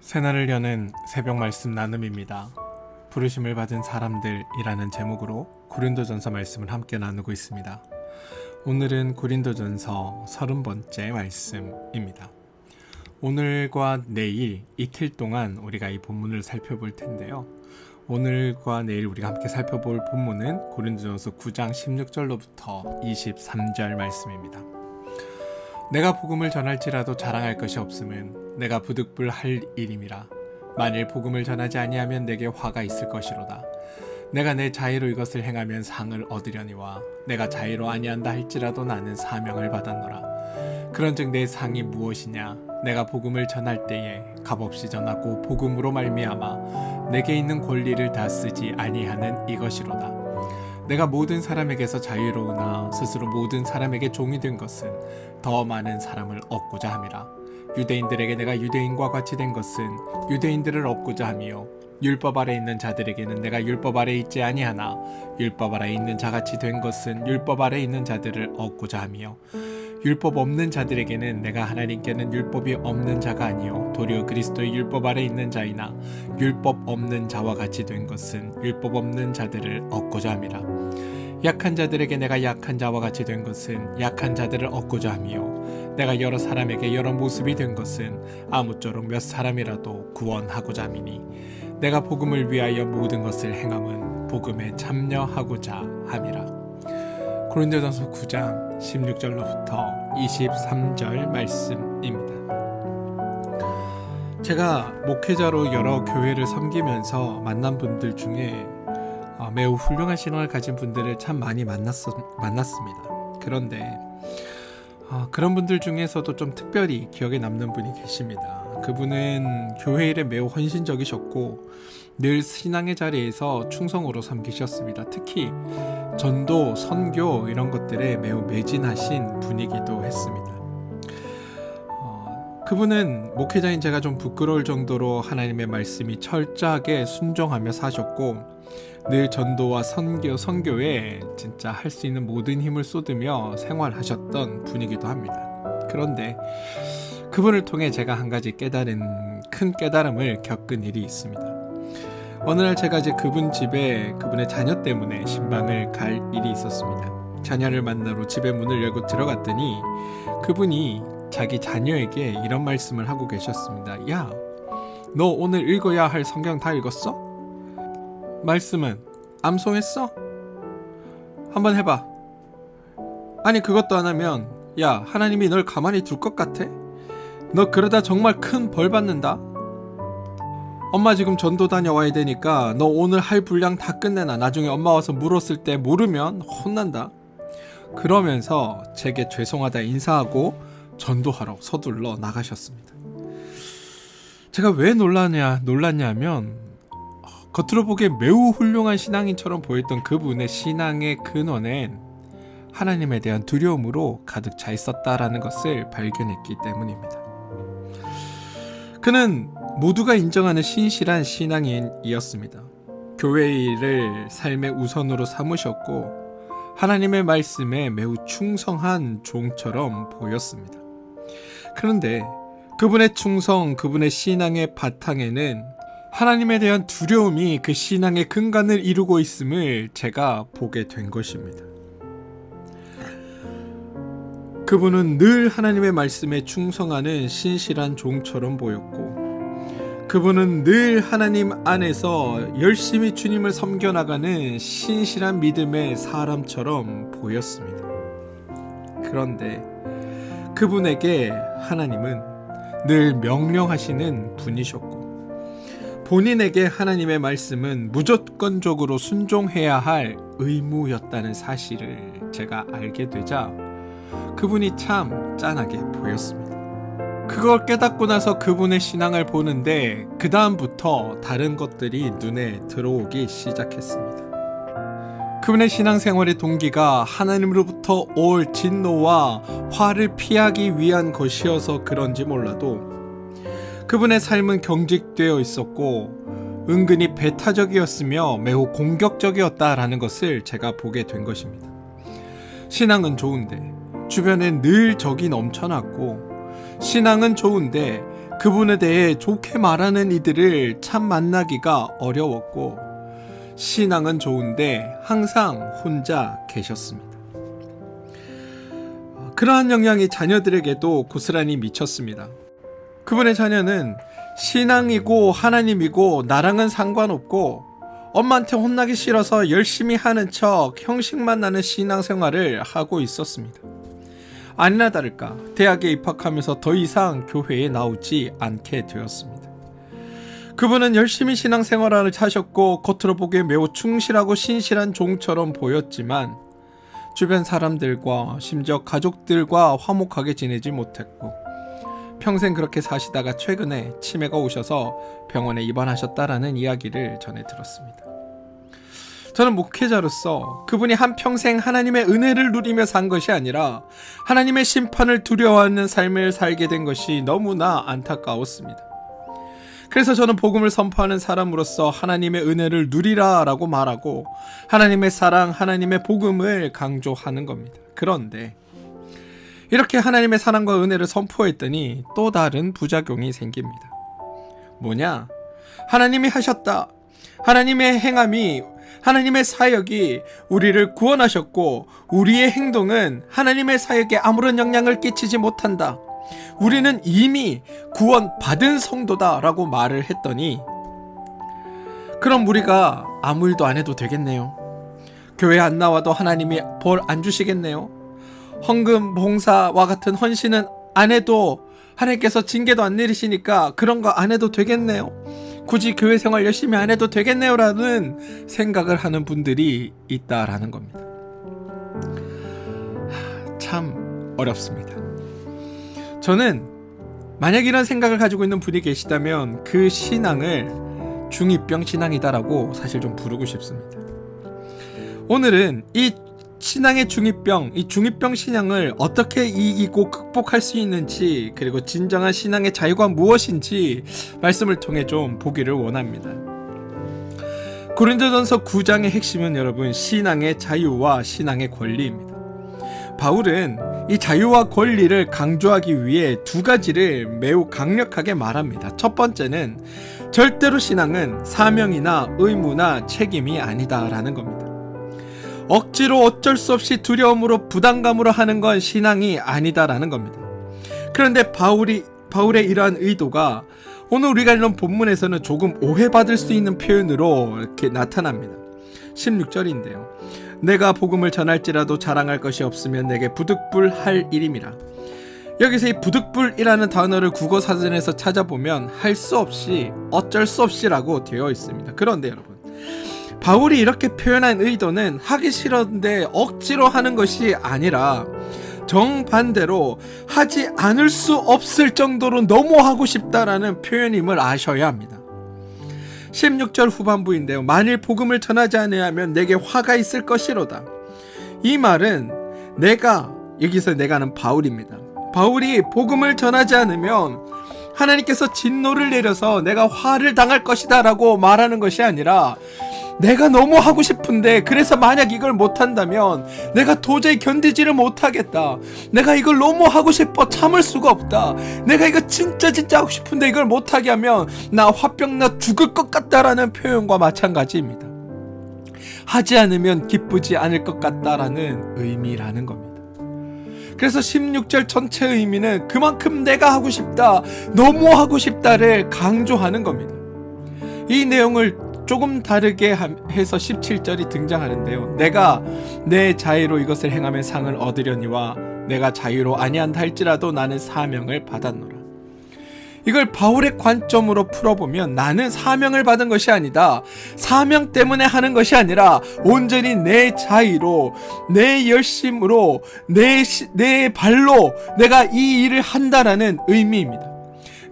새날을 여는 새벽 말씀 나눔입니다. 부르심을 받은 사람들이라는 제목으로 고린도전서 말씀을 함께 나누고 있습니다. 오늘은 고린도전서 30번째 말씀입니다. 오늘과 내일 이틀 동안 우리가 이 본문을 살펴볼 텐데요. 오늘과 내일 우리가 함께 살펴볼 본문은 고린도전서 9장 16절로부터 23절 말씀입니다. 내가 복음을 전할지라도 자랑할 것이 없음은 내가 부득불할 일임이라. 만일 복음을 전하지 아니하면 내게 화가 있을 것이로다. 내가 내 자의로 이것을 행하면 상을 얻으려니와 내가 자의로 아니한다 할지라도 나는 사명을 받았노라. 그런즉 내 상이 무엇이냐? 내가 복음을 전할 때에 값없이 전하고 복음으로 말미암아 내게 있는 권리를 다 쓰지 아니하는 이것이로다. 내가 모든 사람에게서 자유로우나 스스로 모든 사람에게 종이 된 것은 더 많은 사람을 얻고자 함이라. 유대인들에게 내가 유대인과 같이 된 것은 유대인들을 얻고자 함이요 율법 아래 있는 자들에게는 내가 율법 아래 있지 아니하나 율법 아래 있는 자같이 된 것은 율법 아래 있는 자들을 얻고자 함이요 율법 없는 자들에게는 내가 하나님께는 율법이 없는 자가 아니요 도리어 그리스도의 율법 아래 있는 자이나 율법 없는 자와 같이 된 것은 율법 없는 자들을 얻고자 함이라. 약한 자들에게 내가 약한 자와 같이 된 것은 약한 자들을 얻고자 함이요 내가 여러 사람에게 여러 모습이 된 것은 아무쪼록 몇 사람이라도 구원하고자 함이니 내가 복음을 위하여 모든 것을 행함은 복음에 참여하고자 함이라. 고린도전서 9장 16절로부터 23절 말씀입니다. 제가 목회자로 여러 교회를 섬기면서 만난 분들 중에 매우 훌륭한 신앙을 가진 분들을 참 많이 만났습니다. 그런데 그런 분들 중에서도 좀 특별히 기억에 남는 분이 계십니다. 그분은 교회 일에 매우 헌신적이셨고 늘 신앙의 자리에서 충성으로 섬기셨습니다. 특히 전도, 선교 이런 것들에 매우 매진하신 분이기도 했습니다. 그분은 목회자인 제가 좀 부끄러울 정도로 하나님의 말씀이 철저하게 순종하며 사셨고 늘 전도와 선교에 진짜 할 수 있는 모든 힘을 쏟으며 생활하셨던 분이기도 합니다. 그런데 그분을 통해 제가 한 가지 큰 깨달음을 겪은 일이 있습니다. 어느 날 제가 이제 그분 집에 그분의 자녀 때문에 신방을 갈 일이 있었습니다. 자녀를 만나러 집의 문을 열고 들어갔더니 그분이 자기 자녀에게 이런 말씀을 하고 계셨습니다. 야, 너 오늘 읽어야 할 성경 다 읽었어? 말씀은 암송했어? 한번 해봐. 아니 그것도 안 하면 야, 하나님이 널 가만히 둘 것 같아? 너 그러다 정말 큰 벌 받는다. 엄마 지금 전도 다녀와야 되니까 너 오늘 할 분량 다 끝내놔. 나중에 엄마 와서 물었을 때 모르면 혼난다. 그러면서 제게 죄송하다 인사하고 전도하러 서둘러 나가셨습니다. 제가 왜 놀랐냐면 겉으로 보기에 매우 훌륭한 신앙인처럼 보였던 그분의 신앙의 근원엔 하나님에 대한 두려움으로 가득 차 있었다라는 것을 발견했기 때문입니다. 그는 모두가 인정하는 신실한 신앙인이었습니다. 교회 일을 삶의 우선으로 삼으셨고 하나님의 말씀에 매우 충성한 종처럼 보였습니다. 그런데 그분의 충성, 그분의 신앙의 바탕에는 하나님에 대한 두려움이 그 신앙의 근간을 이루고 있음을 제가 보게 된 것입니다. 그분은 늘 하나님의 말씀에 충성하는 신실한 종처럼 보였고 그분은 늘 하나님 안에서 열심히 주님을 섬겨나가는 신실한 믿음의 사람처럼 보였습니다. 그런데 그분에게 하나님은 늘 명령하시는 분이셨고 본인에게 하나님의 말씀은 무조건적으로 순종해야 할 의무였다는 사실을 제가 알게 되자 그분이 참 짠하게 보였습니다. 그걸 깨닫고 나서 그분의 신앙을 보는데 그 다음부터 다른 것들이 눈에 들어오기 시작했습니다. 그분의 신앙생활의 동기가 하나님으로부터 올 진노와 화를 피하기 위한 것이어서 그런지 몰라도 그분의 삶은 경직되어 있었고 은근히 배타적이었으며 매우 공격적이었다라는 것을 제가 보게 된 것입니다. 신앙은 좋은데 주변에 늘 적이 넘쳐났고 신앙은 좋은데 그분에 대해 좋게 말하는 이들을 참 만나기가 어려웠고 신앙은 좋은데 항상 혼자 계셨습니다. 그러한 영향이 자녀들에게도 고스란히 미쳤습니다. 그분의 자녀는 신앙이고 하나님이고 나랑은 상관없고 엄마한테 혼나기 싫어서 열심히 하는 척 형식만 나는 신앙생활을 하고 있었습니다. 아니나 다를까 대학에 입학하면서 더 이상 교회에 나오지 않게 되었습니다. 그분은 열심히 신앙생활을 하셨고 겉으로 보기에 매우 충실하고 신실한 종처럼 보였지만 주변 사람들과 심지어 가족들과 화목하게 지내지 못했고 평생 그렇게 사시다가 최근에 치매가 오셔서 병원에 입원하셨다라는 이야기를 전해 들었습니다. 저는 목회자로서 그분이 한평생 하나님의 은혜를 누리며 산 것이 아니라 하나님의 심판을 두려워하는 삶을 살게 된 것이 너무나 안타까웠습니다. 그래서 저는 복음을 선포하는 사람으로서 하나님의 은혜를 누리라 라고 말하고 하나님의 사랑, 하나님의 복음을 강조하는 겁니다. 그런데 이렇게 하나님의 사랑과 은혜를 선포했더니 또 다른 부작용이 생깁니다. 뭐냐? 하나님이 하셨다. 하나님의 행함이, 하나님의 사역이 우리를 구원하셨고 우리의 행동은 하나님의 사역에 아무런 영향을 끼치지 못한다. 우리는 이미 구원받은 성도다 라고 말을 했더니 그럼 우리가 아무 일도 안 해도 되겠네요. 교회 안 나와도 하나님이 벌 안 주시겠네요. 헌금, 봉사와 같은 헌신은 안 해도 하나님께서 징계도 안 내리시니까 그런 거 안 해도 되겠네요. 굳이 교회 생활 열심히 안 해도 되겠네요 라는 생각을 하는 분들이 있다라는 겁니다. 참 어렵습니다. 저는 만약 이런 생각을 가지고 있는 분이 계시다면 그 신앙을 중2병 신앙이다라고 사실 좀 부르고 싶습니다. 오늘은 이 신앙의 중2병, 이 중2병 신앙을 어떻게 이기고 극복할 수 있는지, 그리고 진정한 신앙의 자유가 무엇인지 말씀을 통해 좀 보기를 원합니다. 고린도전서 9장의 핵심은 여러분 신앙의 자유와 신앙의 권리입니다. 바울은 이 자유와 권리를 강조하기 위해 두 가지를 매우 강력하게 말합니다. 첫 번째는 절대로 신앙은 사명이나 의무나 책임이 아니다라는 겁니다. 억지로 어쩔 수 없이 두려움으로 부담감으로 하는 건 신앙이 아니다라는 겁니다. 그런데 바울의 이러한 의도가 오늘 우리가 읽는 본문에서는 조금 오해받을 수 있는 표현으로 이렇게 나타납니다. 16절인데요. 내가 복음을 전할지라도 자랑할 것이 없으면 내게 부득불할 일임이라. 여기서 이 부득불이라는 단어를 국어사전에서 찾아보면 할 수 없이, 어쩔 수 없이라고 되어 있습니다. 그런데 여러분, 바울이 이렇게 표현한 의도는 하기 싫었는데 억지로 하는 것이 아니라 정반대로 하지 않을 수 없을 정도로 너무 하고 싶다라는 표현임을 아셔야 합니다. 16절 후반부인데요. 만일 복음을 전하지 아니하면 내게 화가 있을 것이로다. 이 말은 여기서 내가는 바울입니다. 바울이 복음을 전하지 않으면 하나님께서 진노를 내려서 내가 화를 당할 것이다 라고 말하는 것이 아니라 내가 너무 하고 싶은데, 그래서 만약 이걸 못한다면 내가 도저히 견디지를 못하겠다. 내가 이걸 너무 하고 싶어 참을 수가 없다. 내가 이거 진짜 하고 싶은데 이걸 못하게 하면 나 화병 나 죽을 것 같다라는 표현과 마찬가지입니다. 하지 않으면 기쁘지 않을 것 같다라는 의미라는 겁니다. 그래서 16절 전체 의미는 그만큼 내가 하고 싶다, 너무 하고 싶다를 강조하는 겁니다. 이 내용을 조금 다르게 해서 17절이 등장하는데요. 내가 내 자유로 이것을 행하면 상을 얻으려니와 내가 자유로 아니한다 할지라도 나는 사명을 받았노라. 이걸 바울의 관점으로 풀어보면 나는 사명을 받은 것이 아니다. 사명 때문에 하는 것이 아니라 온전히 내 자유로, 내 열심으로, 내 발로 내가 이 일을 한다라는 의미입니다.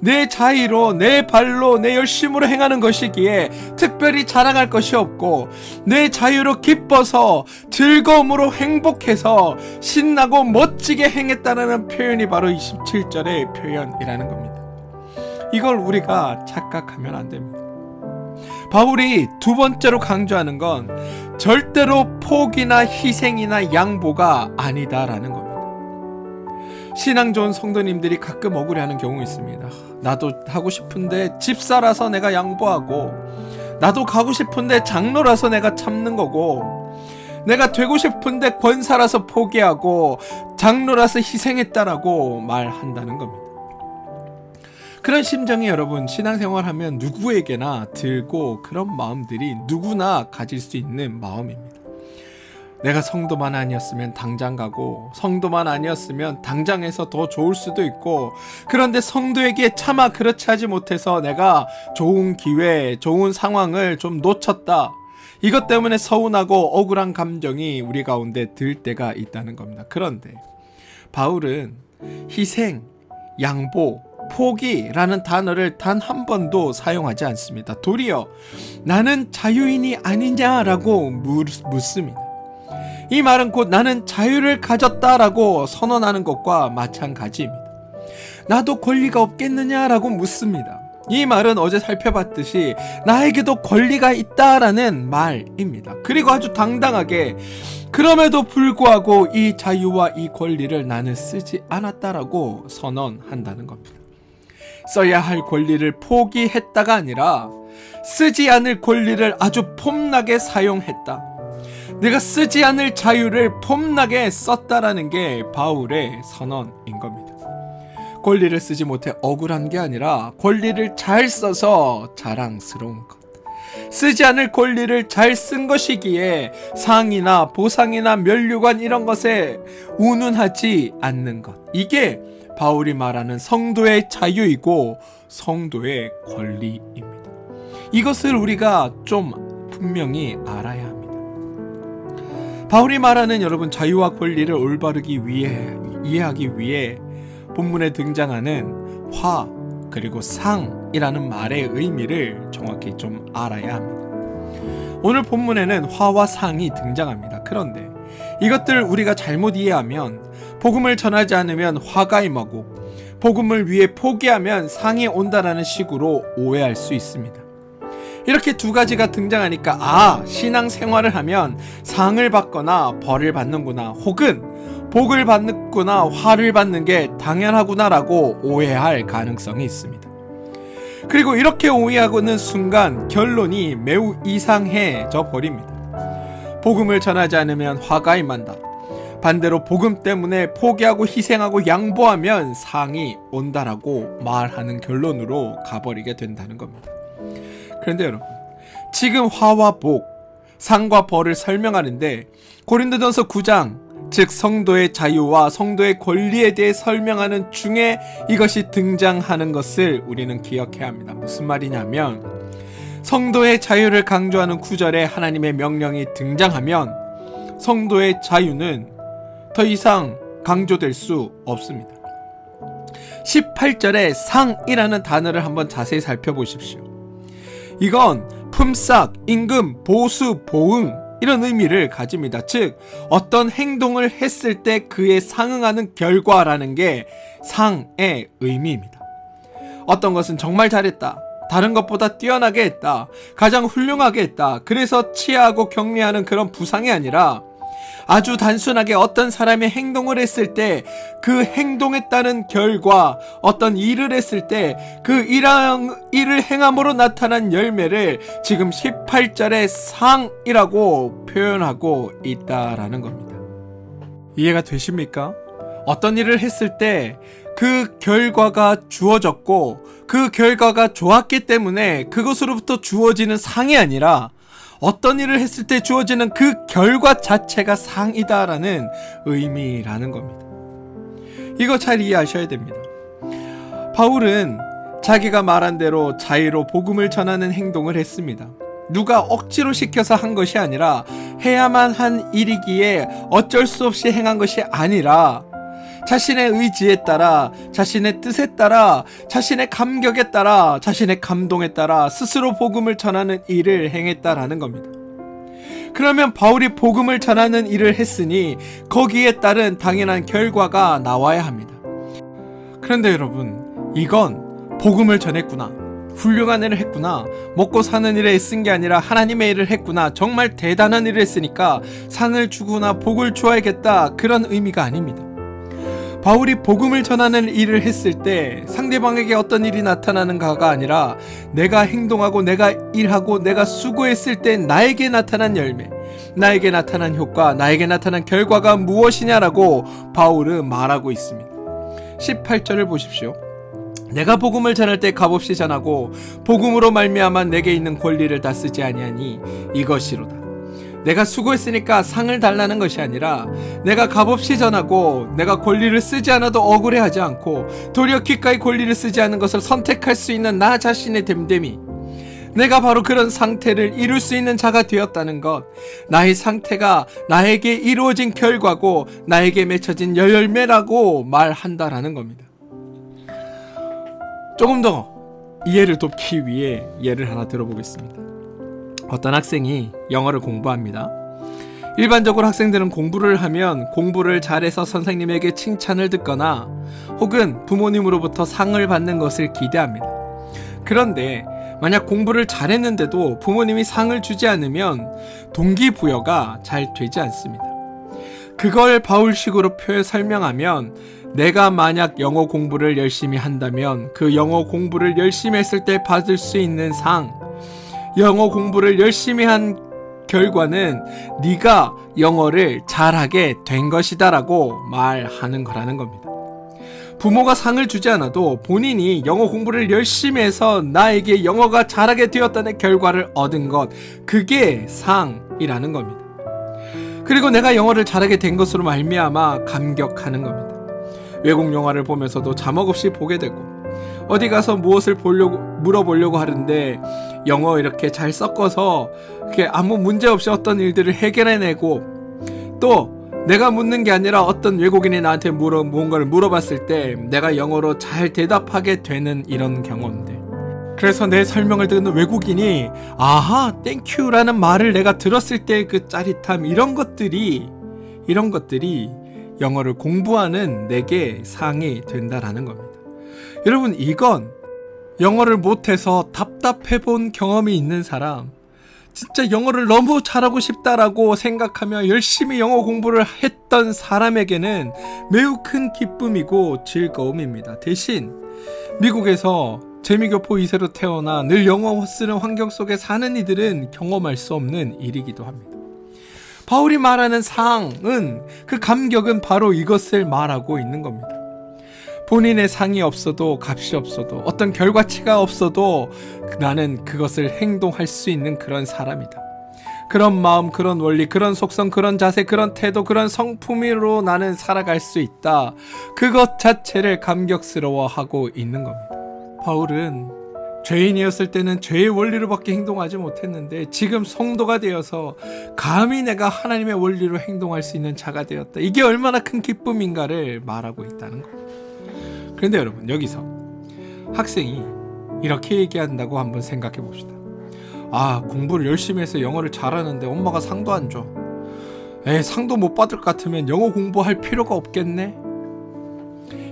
내 자유로, 내 발로, 내 열심으로 행하는 것이기에 특별히 자랑할 것이 없고 내 자유로 기뻐서 즐거움으로 행복해서 신나고 멋지게 행했다는 표현이 바로 27절의 표현이라는 겁니다. 이걸 우리가 착각하면 안 됩니다. 바울이 두 번째로 강조하는 건 절대로 포기나 희생이나 양보가 아니다라는 겁니다. 신앙 좋은 성도님들이 가끔 억울해하는 경우 있습니다. 나도 하고 싶은데 집사라서 내가 양보하고, 나도 가고 싶은데 장로라서 내가 참는 거고, 내가 되고 싶은데 권사라서 포기하고 장로라서 희생했다라고 말한다는 겁니다. 그런 심정이 여러분 신앙생활하면 누구에게나 들고, 그런 마음들이 누구나 가질 수 있는 마음입니다. 내가 성도만 아니었으면 당장 가고, 성도만 아니었으면 당장해서 더 좋을 수도 있고, 그런데 성도에게 차마 그렇지 하지 못해서 내가 좋은 기회, 좋은 상황을 좀 놓쳤다, 이것 때문에 서운하고 억울한 감정이 우리 가운데 들 때가 있다는 겁니다. 그런데 바울은 희생, 양보, 포기라는 단어를 단 한 번도 사용하지 않습니다. 도리어 나는 자유인이 아니냐라고 묻습니다. 이 말은 곧 나는 자유를 가졌다라고 선언하는 것과 마찬가지입니다. 나도 권리가 없겠느냐라고 묻습니다. 이 말은 어제 살펴봤듯이 나에게도 권리가 있다라는 말입니다. 그리고 아주 당당하게 그럼에도 불구하고 이 자유와 이 권리를 나는 쓰지 않았다라고 선언한다는 겁니다. 써야 할 권리를 포기했다가 아니라 쓰지 않을 권리를 아주 폼나게 사용했다. 내가 쓰지 않을 자유를 폼나게 썼다라는 게 바울의 선언인 겁니다. 권리를 쓰지 못해 억울한 게 아니라 권리를 잘 써서 자랑스러운 것. 쓰지 않을 권리를 잘 쓴 것이기에 상이나 보상이나 면류관 이런 것에 운운하지 않는 것. 이게 바울이 말하는 성도의 자유이고 성도의 권리입니다. 이것을 우리가 좀 분명히 알아야 합니다. 바울이 말하는 여러분 자유와 권리를 올바르기 위해, 이해하기 위해 본문에 등장하는 화 그리고 상이라는 말의 의미를 정확히 좀 알아야 합니다. 오늘 본문에는 화와 상이 등장합니다. 그런데 이것들 우리가 잘못 이해하면 복음을 전하지 않으면 화가 임하고 복음을 위해 포기하면 상이 온다라는 식으로 오해할 수 있습니다. 이렇게 두 가지가 등장하니까 신앙생활을 하면 상을 받거나 벌을 받는구나, 혹은 복을 받는구나, 화를 받는 게 당연하구나라고 오해할 가능성이 있습니다. 그리고 이렇게 오해하고는 순간 결론이 매우 이상해져 버립니다. 복음을 전하지 않으면 화가 임한다. 반대로 복음 때문에 포기하고 희생하고 양보하면 상이 온다라고 말하는 결론으로 가버리게 된다는 겁니다. 그런데 여러분, 지금 화와 복, 상과 벌을 설명하는데 고린도전서 9장, 즉 성도의 자유와 성도의 권리에 대해 설명하는 중에 이것이 등장하는 것을 우리는 기억해야 합니다. 무슨 말이냐면 성도의 자유를 강조하는 구절에 하나님의 명령이 등장하면 성도의 자유는 더 이상 강조될 수 없습니다. 18절에 상이라는 단어를 한번 자세히 살펴보십시오. 이건 품삯, 임금, 보수, 보응 이런 의미를 가집니다. 즉 어떤 행동을 했을 때 그에 상응하는 결과라는 게 상의 의미입니다. 어떤 것은 정말 잘했다, 다른 것보다 뛰어나게 했다, 가장 훌륭하게 했다, 그래서 치하하고 격려하는 그런 부상이 아니라 아주 단순하게 어떤 사람이 행동을 했을 때 그 행동에 따른 결과, 어떤 일을 했을 때 그 일을 행함으로 나타난 열매를 지금 18절의 상이라고 표현하고 있다라는 겁니다. 이해가 되십니까? 어떤 일을 했을 때 그 결과가 주어졌고 그 결과가 좋았기 때문에 그것으로부터 주어지는 상이 아니라 어떤 일을 했을 때 주어지는 그 결과 자체가 상이다라는 의미라는 겁니다. 이거 잘 이해하셔야 됩니다. 바울은 자기가 말한 대로 자유로 복음을 전하는 행동을 했습니다. 누가 억지로 시켜서 한 것이 아니라 해야만 한 일이기에 어쩔 수 없이 행한 것이 아니라 자신의 의지에 따라, 자신의 뜻에 따라, 자신의 감격에 따라, 자신의 감동에 따라 스스로 복음을 전하는 일을 행했다라는 겁니다. 그러면 바울이 복음을 전하는 일을 했으니 거기에 따른 당연한 결과가 나와야 합니다. 그런데 여러분, 이건 복음을 전했구나, 훌륭한 일을 했구나, 먹고 사는 일에 쓴 게 아니라 하나님의 일을 했구나, 정말 대단한 일을 했으니까 상을 주거나 복을 주어야겠다, 그런 의미가 아닙니다. 바울이 복음을 전하는 일을 했을 때 상대방에게 어떤 일이 나타나는가가 아니라 내가 행동하고 내가 일하고 내가 수고했을 때 나에게 나타난 열매, 나에게 나타난 효과, 나에게 나타난 결과가 무엇이냐라고 바울은 말하고 있습니다. 18절을 보십시오. 내가 복음을 전할 때 값없이 전하고 복음으로 말미암아 내게 있는 권리를 다 쓰지 아니하니 이것이로다. 내가 수고했으니까 상을 달라는 것이 아니라 내가 값없이 전하고 내가 권리를 쓰지 않아도 억울해하지 않고 도리어 기꺼이 권리를 쓰지 않는 것을 선택할 수 있는 나 자신의 됨됨이, 내가 바로 그런 상태를 이룰 수 있는 자가 되었다는 것, 나의 상태가 나에게 이루어진 결과고 나에게 맺혀진 열매라고 말한다라는 겁니다. 조금 더 이해를 돕기 위해 예를 하나 들어보겠습니다. 어떤 학생이 영어를 공부합니다. 일반적으로 학생들은 공부를 하면 공부를 잘해서 선생님에게 칭찬을 듣거나 혹은 부모님으로부터 상을 받는 것을 기대합니다. 그런데 만약 공부를 잘했는데도 부모님이 상을 주지 않으면 동기부여가 잘 되지 않습니다. 그걸 바울식으로 설명하면, 내가 만약 영어 공부를 열심히 한다면 그 영어 공부를 열심히 했을 때 받을 수 있는 상, 영어 공부를 열심히 한 결과는 네가 영어를 잘하게 된 것이다 라고 말하는 거라는 겁니다. 부모가 상을 주지 않아도 본인이 영어 공부를 열심히 해서 나에게 영어가 잘하게 되었다는 결과를 얻은 것, 그게 상이라는 겁니다. 그리고 내가 영어를 잘하게 된 것으로 말미암아 감격하는 겁니다. 외국 영화를 보면서도 자막 없이 보게 되고, 어디 가서 무엇을 물어보려고 하는데 영어 이렇게 잘 섞어서 이렇게 아무 문제 없이 어떤 일들을 해결해내고, 또 내가 묻는 게 아니라 어떤 외국인이 나한테 무언가를 물어봤을 때 내가 영어로 잘 대답하게 되는 이런 경험들. 그래서 내 설명을 듣는 외국인이 아하 땡큐라는 말을 내가 들었을 때 그 짜릿함, 이런 것들이 영어를 공부하는 내게 상이 된다라는 겁니다. 여러분, 이건 영어를 못해서 답답해 본 경험이 있는 사람, 진짜 영어를 너무 잘하고 싶다라고 생각하며 열심히 영어 공부를 했던 사람에게는 매우 큰 기쁨이고 즐거움입니다. 대신 미국에서 재미교포 2세로 태어나 늘 영어 쓰는 환경 속에 사는 이들은 경험할 수 없는 일이기도 합니다. 바울이 말하는 상은, 그 감격은 바로 이것을 말하고 있는 겁니다. 본인의 상이 없어도, 값이 없어도, 어떤 결과치가 없어도 나는 그것을 행동할 수 있는 그런 사람이다. 그런 마음, 그런 원리, 그런 속성, 그런 자세, 그런 태도, 그런 성품으로 나는 살아갈 수 있다. 그것 자체를 감격스러워하고 있는 겁니다. 바울은 죄인이었을 때는 죄의 원리로밖에 행동하지 못했는데 지금 성도가 되어서 감히 내가 하나님의 원리로 행동할 수 있는 자가 되었다. 이게 얼마나 큰 기쁨인가를 말하고 있다는 겁니다. 그런데 여러분, 여기서 학생이 이렇게 얘기한다고 한번 생각해 봅시다. 아, 공부를 열심히 해서 영어를 잘하는데 엄마가 상도 안 줘. 상도 못 받을 것 같으면 영어 공부할 필요가 없겠네.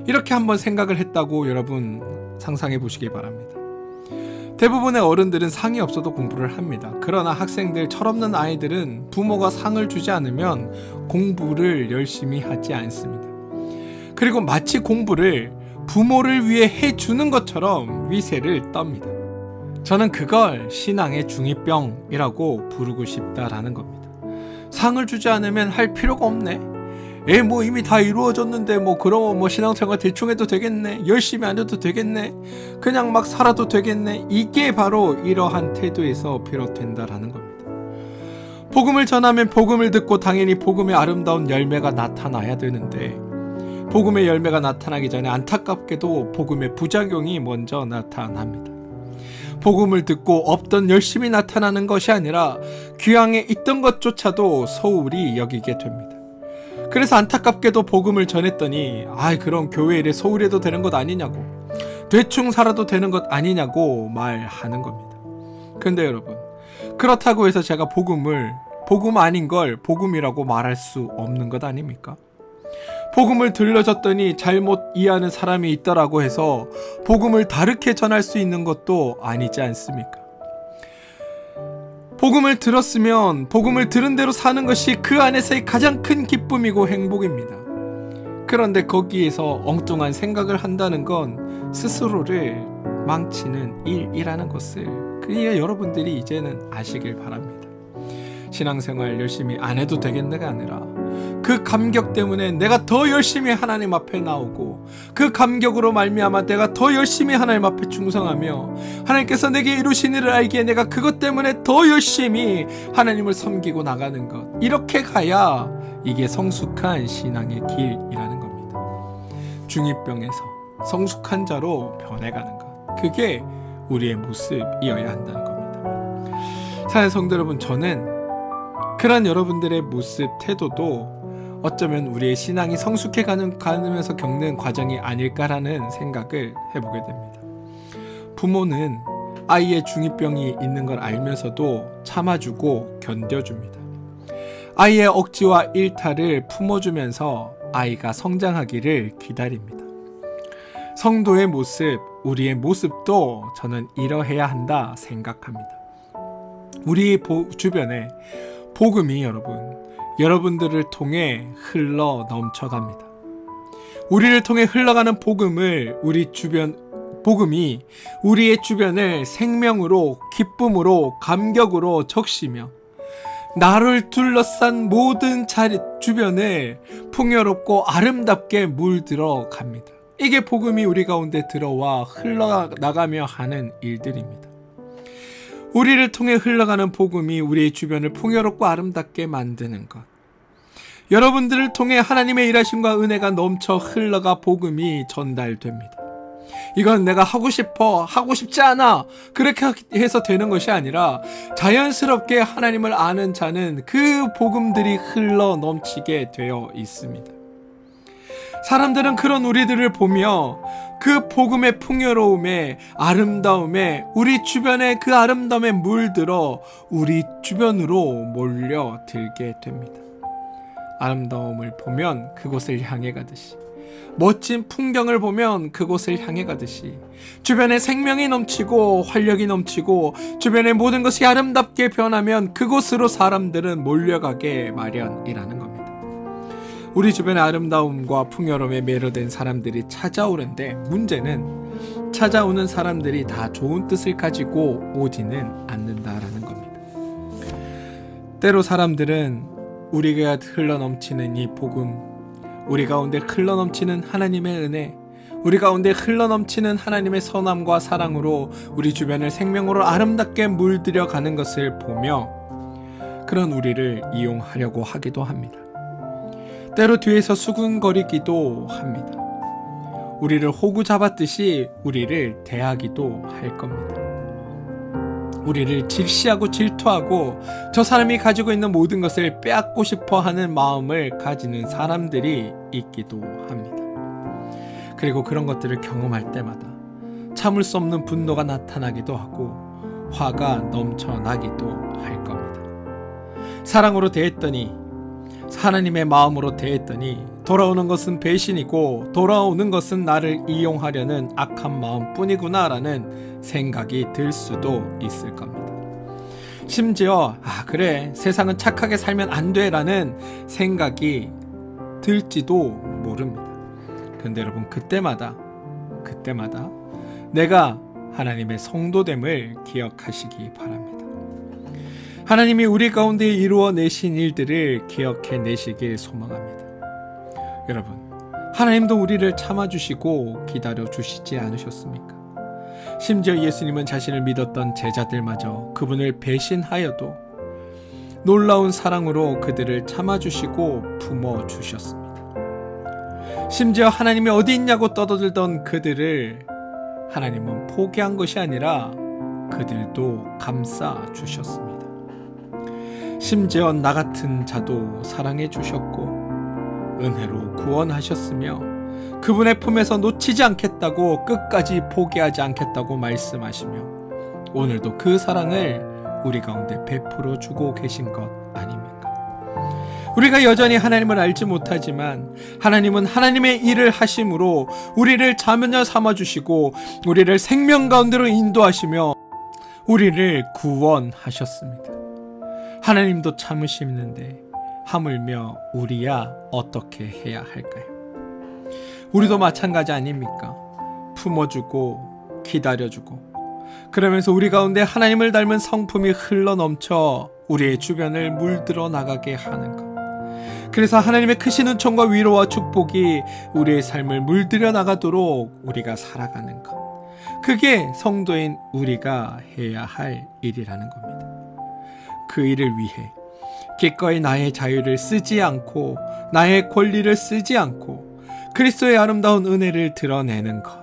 이렇게 한번 생각을 했다고 여러분 상상해 보시기 바랍니다. 대부분의 어른들은 상이 없어도 공부를 합니다. 그러나 학생들, 철없는 아이들은 부모가 상을 주지 않으면 공부를 열심히 하지 않습니다. 그리고 마치 공부를 부모를 위해 해주는 것처럼 위세를 떱니다. 저는 그걸 신앙의 중2병이라고 부르고 싶다라는 겁니다. 상을 주지 않으면 할 필요가 없네. 이미 다 이루어졌는데 그럼 신앙생활 대충 해도 되겠네. 열심히 안 해도 되겠네. 그냥 막 살아도 되겠네. 이게 바로 이러한 태도에서 비롯된다라는 겁니다. 복음을 전하면 복음을 듣고 당연히 복음의 아름다운 열매가 나타나야 되는데, 복음의 열매가 나타나기 전에 안타깝게도 복음의 부작용이 먼저 나타납니다. 복음을 듣고 없던 열심히 나타나는 것이 아니라 귀향에 있던 것조차도 소홀히 여기게 됩니다. 그래서 안타깝게도 복음을 전했더니 그럼 교회 일에 소홀해도 되는 것 아니냐고, 대충 살아도 되는 것 아니냐고 말하는 겁니다. 근데 여러분, 그렇다고 해서 제가 복음 아닌 걸 복음이라고 말할 수 없는 것 아닙니까? 복음을 들려줬더니 잘못 이해하는 사람이 있다라고 해서 복음을 다르게 전할 수 있는 것도 아니지 않습니까? 복음을 들었으면 복음을 들은 대로 사는 것이 그 안에서의 가장 큰 기쁨이고 행복입니다. 그런데 거기에서 엉뚱한 생각을 한다는 건 스스로를 망치는 일이라는 것을 그냥 여러분들이 이제는 아시길 바랍니다. 신앙생활 열심히 안 해도 되겠네가 아니라 그 감격 때문에 내가 더 열심히 하나님 앞에 나오고 그 감격으로 말미암아 내가 더 열심히 하나님 앞에 충성하며 하나님께서 내게 이루신 일을 알기에 내가 그것 때문에 더 열심히 하나님을 섬기고 나가는 것, 이렇게 가야 이게 성숙한 신앙의 길이라는 겁니다. 중2병에서 성숙한 자로 변해가는 것, 그게 우리의 모습이어야 한다는 겁니다. 사랑하는 성도 여러분, 저는 그런 여러분들의 모습, 태도도 어쩌면 우리의 신앙이 성숙해 가면서 겪는 과정이 아닐까라는 생각을 해보게 됩니다. 부모는 아이의 중2병이 있는 걸 알면서도 참아주고 견뎌줍니다. 아이의 억지와 일탈을 품어주면서 아이가 성장하기를 기다립니다. 성도의 모습, 우리의 모습도 저는 이러해야 한다 생각합니다. 우리 주변에 복음이 여러분들을 통해 흘러 넘쳐갑니다. 우리를 통해 흘러가는 복음이 우리의 주변을 생명으로, 기쁨으로, 감격으로 적시며 나를 둘러싼 모든 주변을 풍요롭고 아름답게 물들어 갑니다. 이게 복음이 우리 가운데 들어와 흘러나가며 하는 일들입니다. 우리를 통해 흘러가는 복음이 우리의 주변을 풍요롭고 아름답게 만드는 것. 여러분들을 통해 하나님의 일하심과 은혜가 넘쳐 흘러가 복음이 전달됩니다. 이건 내가 하고 싶어, 하고 싶지 않아, 그렇게 해서 되는 것이 아니라 자연스럽게 하나님을 아는 자는 그 복음들이 흘러 넘치게 되어 있습니다. 사람들은 그런 우리들을 보며 그 복음의 풍요로움에, 아름다움에, 우리 주변에 그 아름다움에 물들어 우리 주변으로 몰려들게 됩니다. 아름다움을 보면 그곳을 향해 가듯이, 멋진 풍경을 보면 그곳을 향해 가듯이, 주변에 생명이 넘치고 활력이 넘치고 주변의 모든 것이 아름답게 변하면 그곳으로 사람들은 몰려가게 마련이라는 겁니다. 우리 주변의 아름다움과 풍요로움에 매료된 사람들이 찾아오는데, 문제는 찾아오는 사람들이 다 좋은 뜻을 가지고 오지는 않는다라는 겁니다. 때로 사람들은 우리가 흘러넘치는 이 복음, 우리 가운데 흘러넘치는 하나님의 은혜, 우리 가운데 흘러넘치는 하나님의 선함과 사랑으로 우리 주변을 생명으로 아름답게 물들여 가는 것을 보며 그런 우리를 이용하려고 하기도 합니다. 때로 뒤에서 수군거리기도 합니다. 우리를 호구 잡았듯이 우리를 대하기도 할 겁니다. 우리를 질시하고 질투하고 저 사람이 가지고 있는 모든 것을 빼앗고 싶어 하는 마음을 가지는 사람들이 있기도 합니다. 그리고 그런 것들을 경험할 때마다 참을 수 없는 분노가 나타나기도 하고 화가 넘쳐나기도 할 겁니다. 사랑으로 대했더니, 하나님의 마음으로 대했더니 돌아오는 것은 배신이고 돌아오는 것은 나를 이용하려는 악한 마음뿐이구나 라는 생각이 들 수도 있을 겁니다. 심지어 그래, 세상은 착하게 살면 안 돼 라는 생각이 들지도 모릅니다. 그런데 여러분, 그때마다 내가 하나님의 성도됨을 기억하시기 바랍니다. 하나님이 우리 가운데 이루어내신 일들을 기억해내시길 소망합니다. 여러분, 하나님도 우리를 참아주시고 기다려주시지 않으셨습니까? 심지어 예수님은 자신을 믿었던 제자들마저 그분을 배신하여도 놀라운 사랑으로 그들을 참아주시고 품어주셨습니다. 심지어 하나님이 어디 있냐고 떠들던 그들을 하나님은 포기한 것이 아니라 그들도 감싸주셨습니다. 심지어 나 같은 자도 사랑해 주셨고 은혜로 구원하셨으며 그분의 품에서 놓치지 않겠다고, 끝까지 포기하지 않겠다고 말씀하시며 오늘도 그 사랑을 우리 가운데 베풀어 주고 계신 것 아닙니까? 우리가 여전히 하나님을 알지 못하지만 하나님은 하나님의 일을 하심으로 우리를 자녀 삼아주시고 우리를 생명 가운데로 인도하시며 우리를 구원하셨습니다. 하나님도 참으시는데 하물며 우리야 어떻게 해야 할까요? 우리도 마찬가지 아닙니까? 품어주고 기다려주고 그러면서 우리 가운데 하나님을 닮은 성품이 흘러넘쳐 우리의 주변을 물들어 나가게 하는 것. 그래서 하나님의 크신 은총과 위로와 축복이 우리의 삶을 물들여 나가도록 우리가 살아가는 것. 그게 성도인 우리가 해야 할 일이라는 겁니다. 그 일을 위해 기꺼이 나의 자유를 쓰지 않고 나의 권리를 쓰지 않고 그리스도의 아름다운 은혜를 드러내는 것.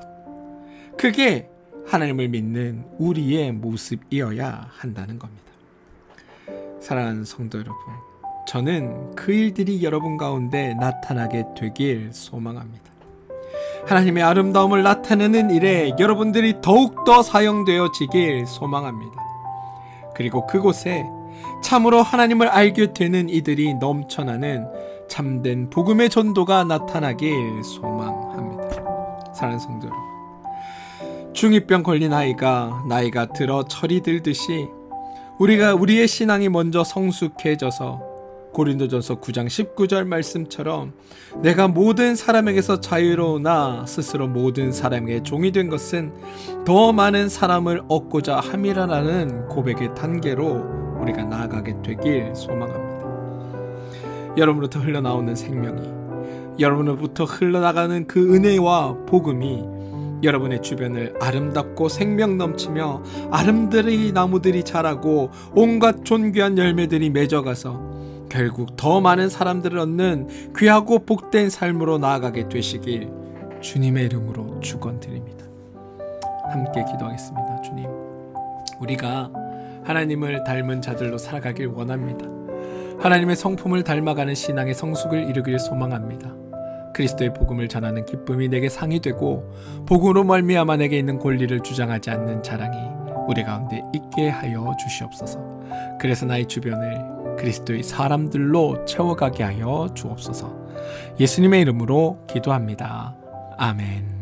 그게 하나님을 믿는 우리의 모습이어야 한다는 겁니다. 사랑하는 성도 여러분, 저는 그 일들이 여러분 가운데 나타나게 되길 소망합니다. 하나님의 아름다움을 나타내는 일에 여러분들이 더욱더 사용되어지길 소망합니다. 그리고 그곳에 참으로 하나님을 알게 되는 이들이 넘쳐나는 참된 복음의 전도가 나타나길 소망합니다. 사랑하는 성도 여러분, 중2병 걸린 아이가 나이가 들어 철이 들듯이 우리의 신앙이 먼저 성숙해져서 고린도전서 9장 19절 말씀처럼 내가 모든 사람에게서 자유로우나 스스로 모든 사람에게 종이 된 것은 더 많은 사람을 얻고자 함이라는 고백의 단계로 우리가 나아가게 되길 소망합니다. 여러분으로부터 흘러나오는 생명이, 여러분으로부터 흘러나가는 그 은혜와 복음이 여러분의 주변을 아름답고 생명 넘치며 아름드리 나무들이 자라고 온갖 존귀한 열매들이 맺어가서 결국 더 많은 사람들을 얻는 귀하고 복된 삶으로 나아가게 되시길 주님의 이름으로 축원드립니다. 함께 기도하겠습니다. 주님, 우리가 하나님을 닮은 자들로 살아가길 원합니다. 하나님의 성품을 닮아가는 신앙의 성숙을 이루길 소망합니다. 그리스도의 복음을 전하는 기쁨이 내게 상이 되고 복음으로 말미암아 내게 있는 권리를 주장하지 않는 자랑이 우리 가운데 있게 하여 주시옵소서. 그래서 나의 주변을 그리스도의 사람들로 채워가게 하여 주옵소서. 예수님의 이름으로 기도합니다. 아멘.